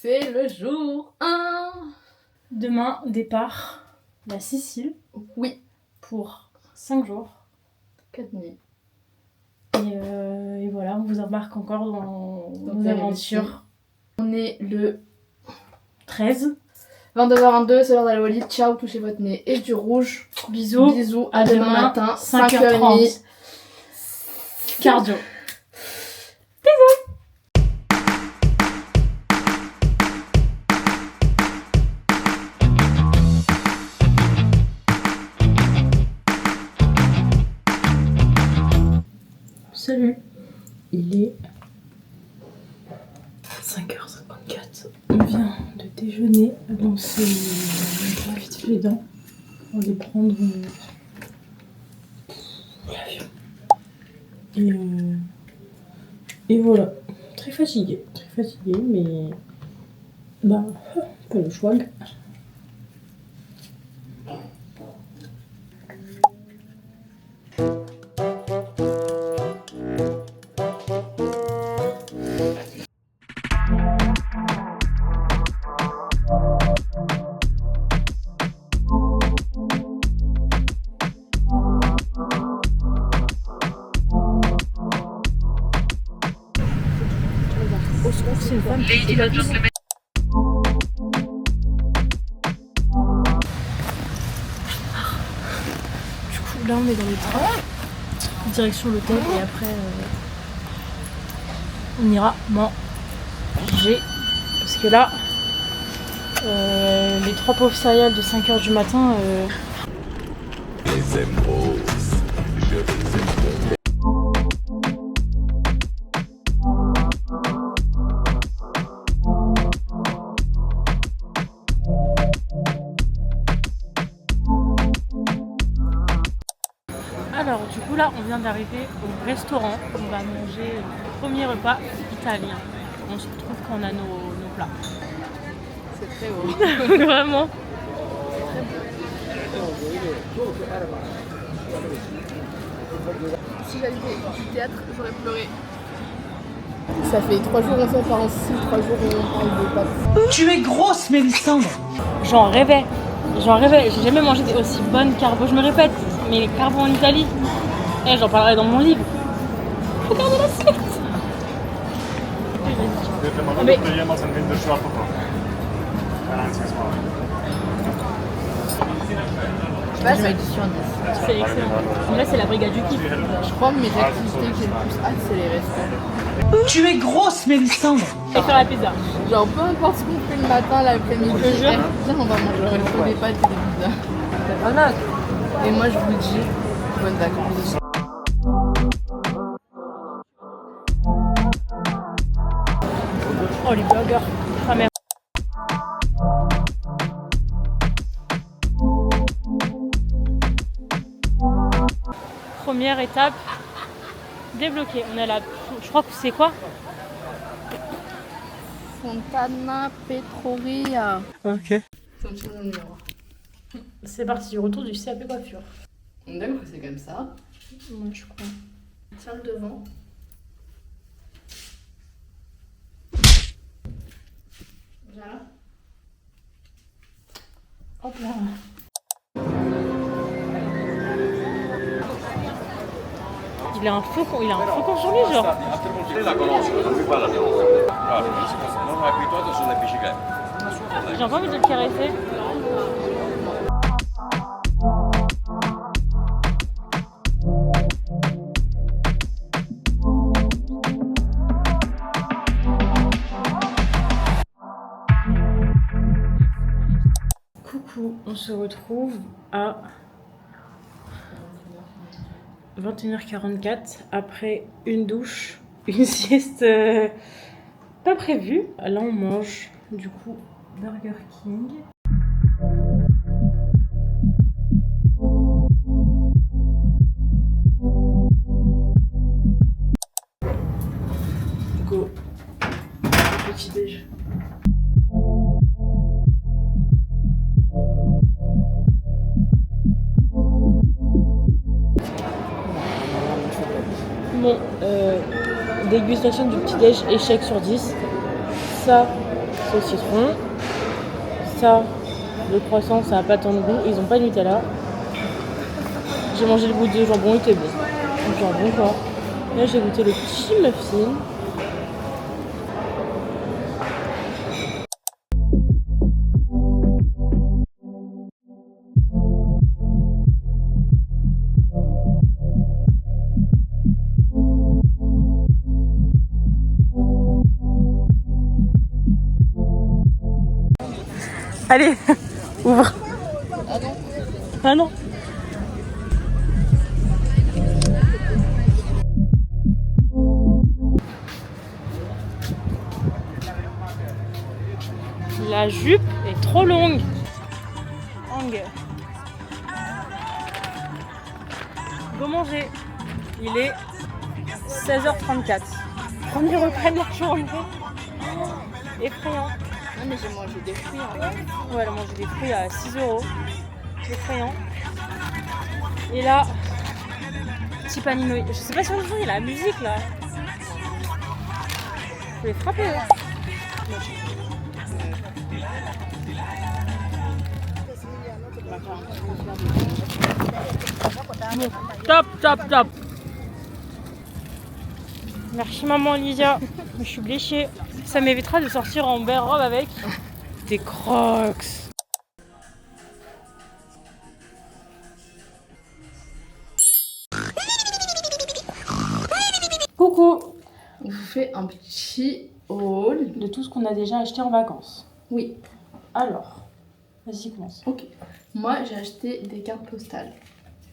C'est le jour 1. Demain, départ, la Sicile. Oui. Pour 5 jours. 4 nuits. Et voilà, on vous embarque encore dans nos aventures. On est le 13. 22h22, c'est l'heure d'aller au lit. Ciao, touchez votre nez et du rouge. Bisous. Bisous, à demain matin, 5h30. Cardio. Salut, il est 5h54. On vient de déjeuner, donc c'est vite fait les dents pour les prendre l'avion. Et voilà, très fatiguée, mais bah pas le choix. C'est une femme qui va juste... Du coup là on est dans le train, direction l'hôtel et après on ira manger parce que là les 3 pauvres céréales de 5h du matin Les émeraudes, je les aime. Alors du coup là on vient d'arriver au restaurant, on va manger le premier repas italien. On se retrouve quand on a nos plats. C'est très haut. Vraiment. Si j'avais fait du théâtre, j'aurais pleuré. Ça fait 3 jours on s'en part en Sicile, 3 jours on parle de pâtes. Tu es grosse, Mélissandre. J'en rêvais, j'ai jamais mangé des aussi bonnes carbos, je me répète, mais les carbos en Italie, j'en parlerai dans mon livre. Regardez la suite. Mais... Je sais pas, je vais être sur 10. C'est excellent. Là c'est la brigade du kiff. Je crois que mes activités que j'ai le plus hâte, c'est les restos. Tu es grosse, Mélissandre. Et faire la pizza. Genre peu importe ce qu'on fait le matin, l'après-midi, viens on va manger au resto des pâtes et des pizzas. Voilà. Et moi je vous dis, bonnes vacances. Oh les burgers, ah merde. Première étape débloquée. On est là, je crois que c'est quoi? Fontana Petroria. Ok. C'est parti, retour du CAP coiffure. D'accord, c'est comme ça. Moi je crois. Tiens le devant. Viens là. Hop là. Il a un faucon sur lui genre. La conosco, non mi parla di Roma. Guarda, non è abituato sulle biciclette. J'ai pas envie de le caresser. Coucou, on se retrouve à 21h44 après une douche, une sieste pas prévue. Là on mange du coup Burger King. Go. Petit déj. Bon, dégustation du petit-déj, échec sur 10. Ça, au citron. Ça, le croissant, ça n'a pas tant de goût. Ils n'ont pas de Nutella. J'ai mangé le bout de jambon, il était bon. Le jambon quoi. Là, j'ai goûté le petit muffin. Allez, ouvre. Ah non. La jupe est trop longue. Hang. Go manger. Il est 16h34. Premier repas de la journée. Effrayant. Non mais j'ai mangé des fruits. Ouais, elle a mangé des fruits à 6 €. Effrayant. Et là, petit panino. Je sais pas si on entend, il y a la musique là. Faut les frapper. Hein. Bon, top, top, top. Merci maman Lydia. Je suis bléchée. Ça m'évitera de sortir en belle robe avec des Crocs. Coucou. On vous fait un petit haul De tout ce qu'on a déjà acheté en vacances. Oui. Alors, vas-y commence. Ok. Moi j'ai acheté des cartes postales.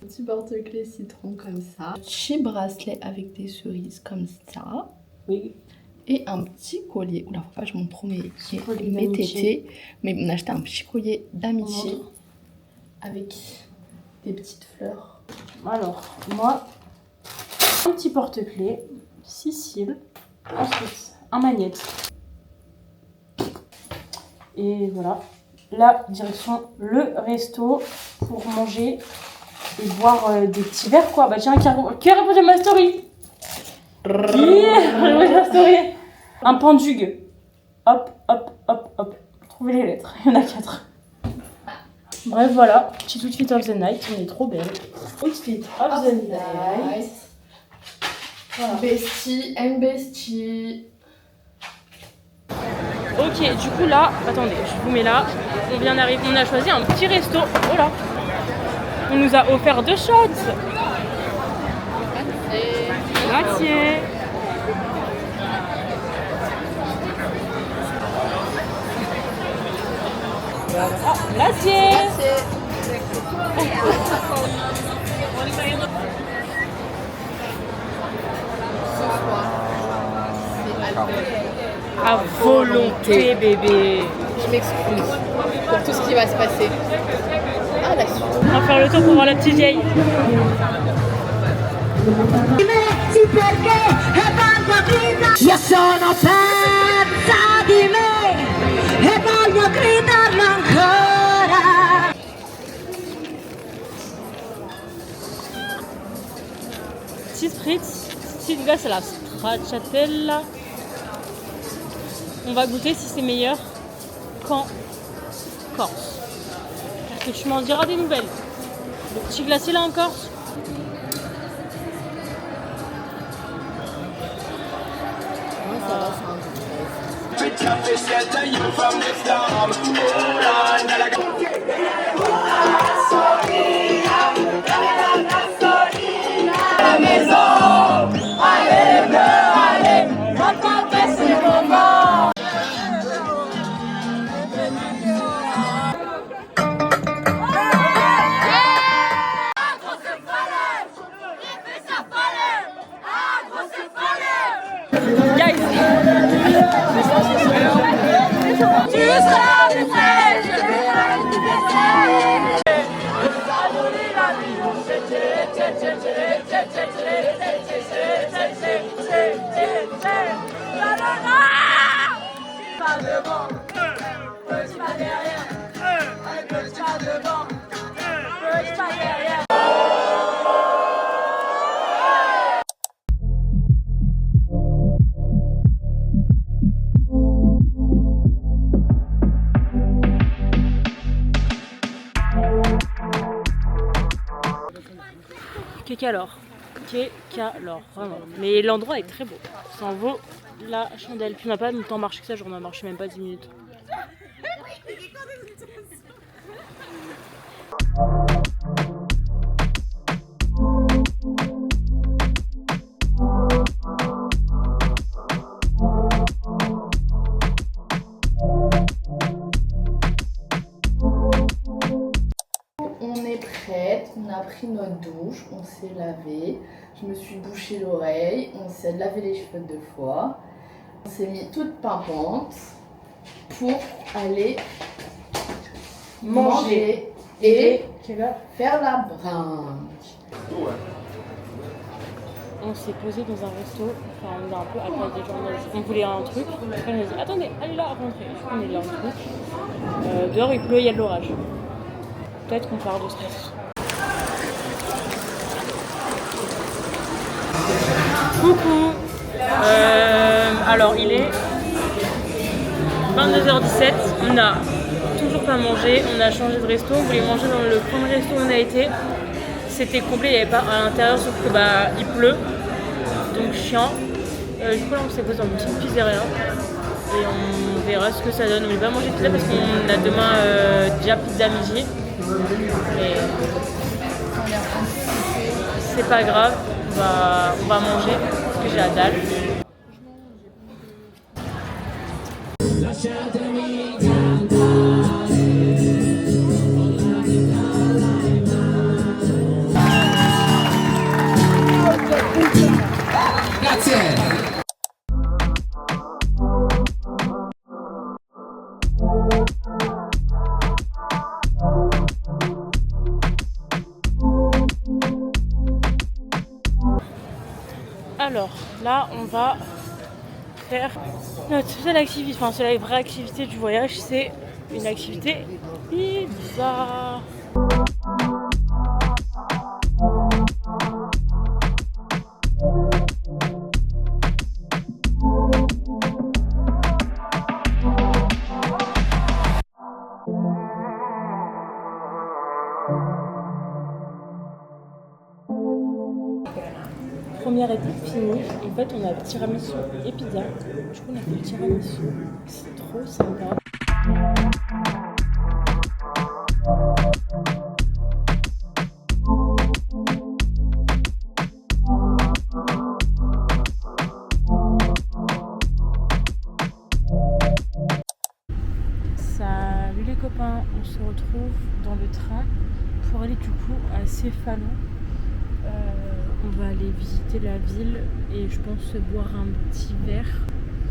Un petit porte-clés citron comme ça. Un petit bracelet avec des cerises comme ça. Oui. Et un petit collier. Oula, faut pas que je montre trop mes d'amitié. tétés. Mais on a acheté un petit collier d'amitié. Montre. Avec des petites fleurs. Alors, moi, un petit porte-clés, 6 cils. Ensuite, un magnète. Et voilà. Là, direction le resto pour manger et boire des petits verres quoi. Bah tiens, qui a répondu à ma story? Qui a répondu à ma story? Un pendugue. Hop, hop, hop, hop. Trouvez les lettres, il y en a 4. Bref, voilà. Petit outfit of the night, on est trop belle. Outfit of the night. Voilà. Bestie and bestie. Ok, du coup là, attendez, je vous mets là. On vient d'arriver, on a choisi un petit resto. Oh là. On nous a offert 2 shots. Grazie. Ah, grazie. À volonté, bébé. Je m'excuse pour tout ce qui va se passer. Ah, la suite. On va faire le tour pour voir la petite vieille. Io sono pazza di me e voglio gridarlo ancora. Petite Fritz, petite glace à la stracciatella. On va goûter si c'est meilleur qu'en Corse. Parce que tu m'en diras des nouvelles. Le petit glacier là en Corse. Ça va, c'est un peu. Kékalor. Kékalor, vraiment. Mais l'endroit est très beau. Ça en vaut la chandelle. Puis on n'a pas tant marché que ça, genre on a marché même pas 10 minutes. On a pris notre douche, on s'est lavé, je me suis bouché l'oreille, on s'est lavé les cheveux 2 fois, on s'est mis toute pimpante pour aller manger et faire la brinque. On s'est posé dans un resto, enfin on est un peu après des gens, on voulait un truc, après on a dit attendez, allez là, rentrez, on est là un truc, dehors il pleut, il y a de l'orage. Peut-être qu'on part de stress. Coucou. Alors il est 22h17, on n'a toujours pas mangé, on a changé de resto, on voulait manger dans le premier resto où on a été. C'était complet, il n'y avait pas à l'intérieur, sauf que il pleut, donc chiant. Du coup là on s'est posé dans une petite pizzeria et on verra ce que ça donne. On ne va pas manger pizza parce qu'on a demain déjà pizza midi. Mais c'est pas grave, on va manger parce que j'ai la dalle. Alors là on va faire notre seule activité, enfin c'est la vraie activité du voyage, c'est une activité pizza. Première étape finie, en fait on a tiramisu et pizza. Du coup on a fait le tiramisu, c'est trop sympa. Salut les copains, on se retrouve dans le train pour aller du coup à Céphalo. On va aller visiter la ville et je pense se boire un petit verre.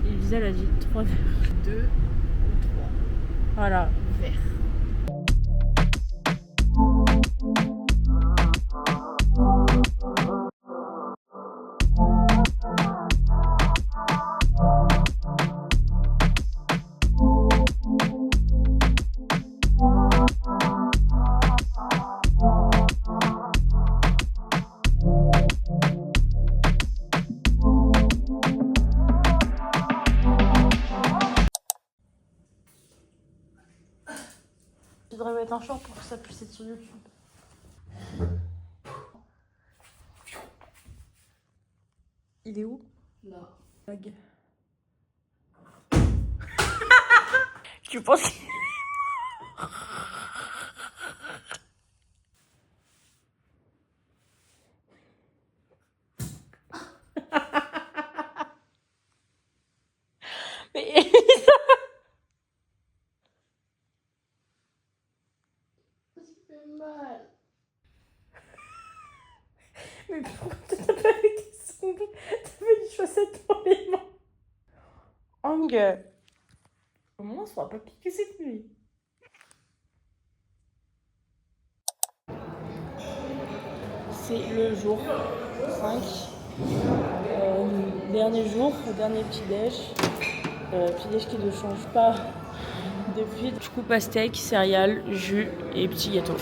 Elisa elle a dit 3 verres. 2 ou 3. Voilà. Verres. Je devrais mettre un short pour que ça puisse être sur YouTube. Il est où? Là. Bag. Tu penses qu'il... Mais Elisa, ça fait mal. mais pourquoi t'as pas avec des sangles? T'avais des chaussettes dans les mains. Hang. Au moins on se fera pas piquer cette nuit. C'est le jour 5. Dernier jour, dernier petit déj. Petit déj qui ne change pas depuis. Du coup pastèque, céréales, jus et petit gâteau.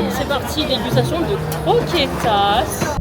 C'est parti aussi dégustation de croquetas.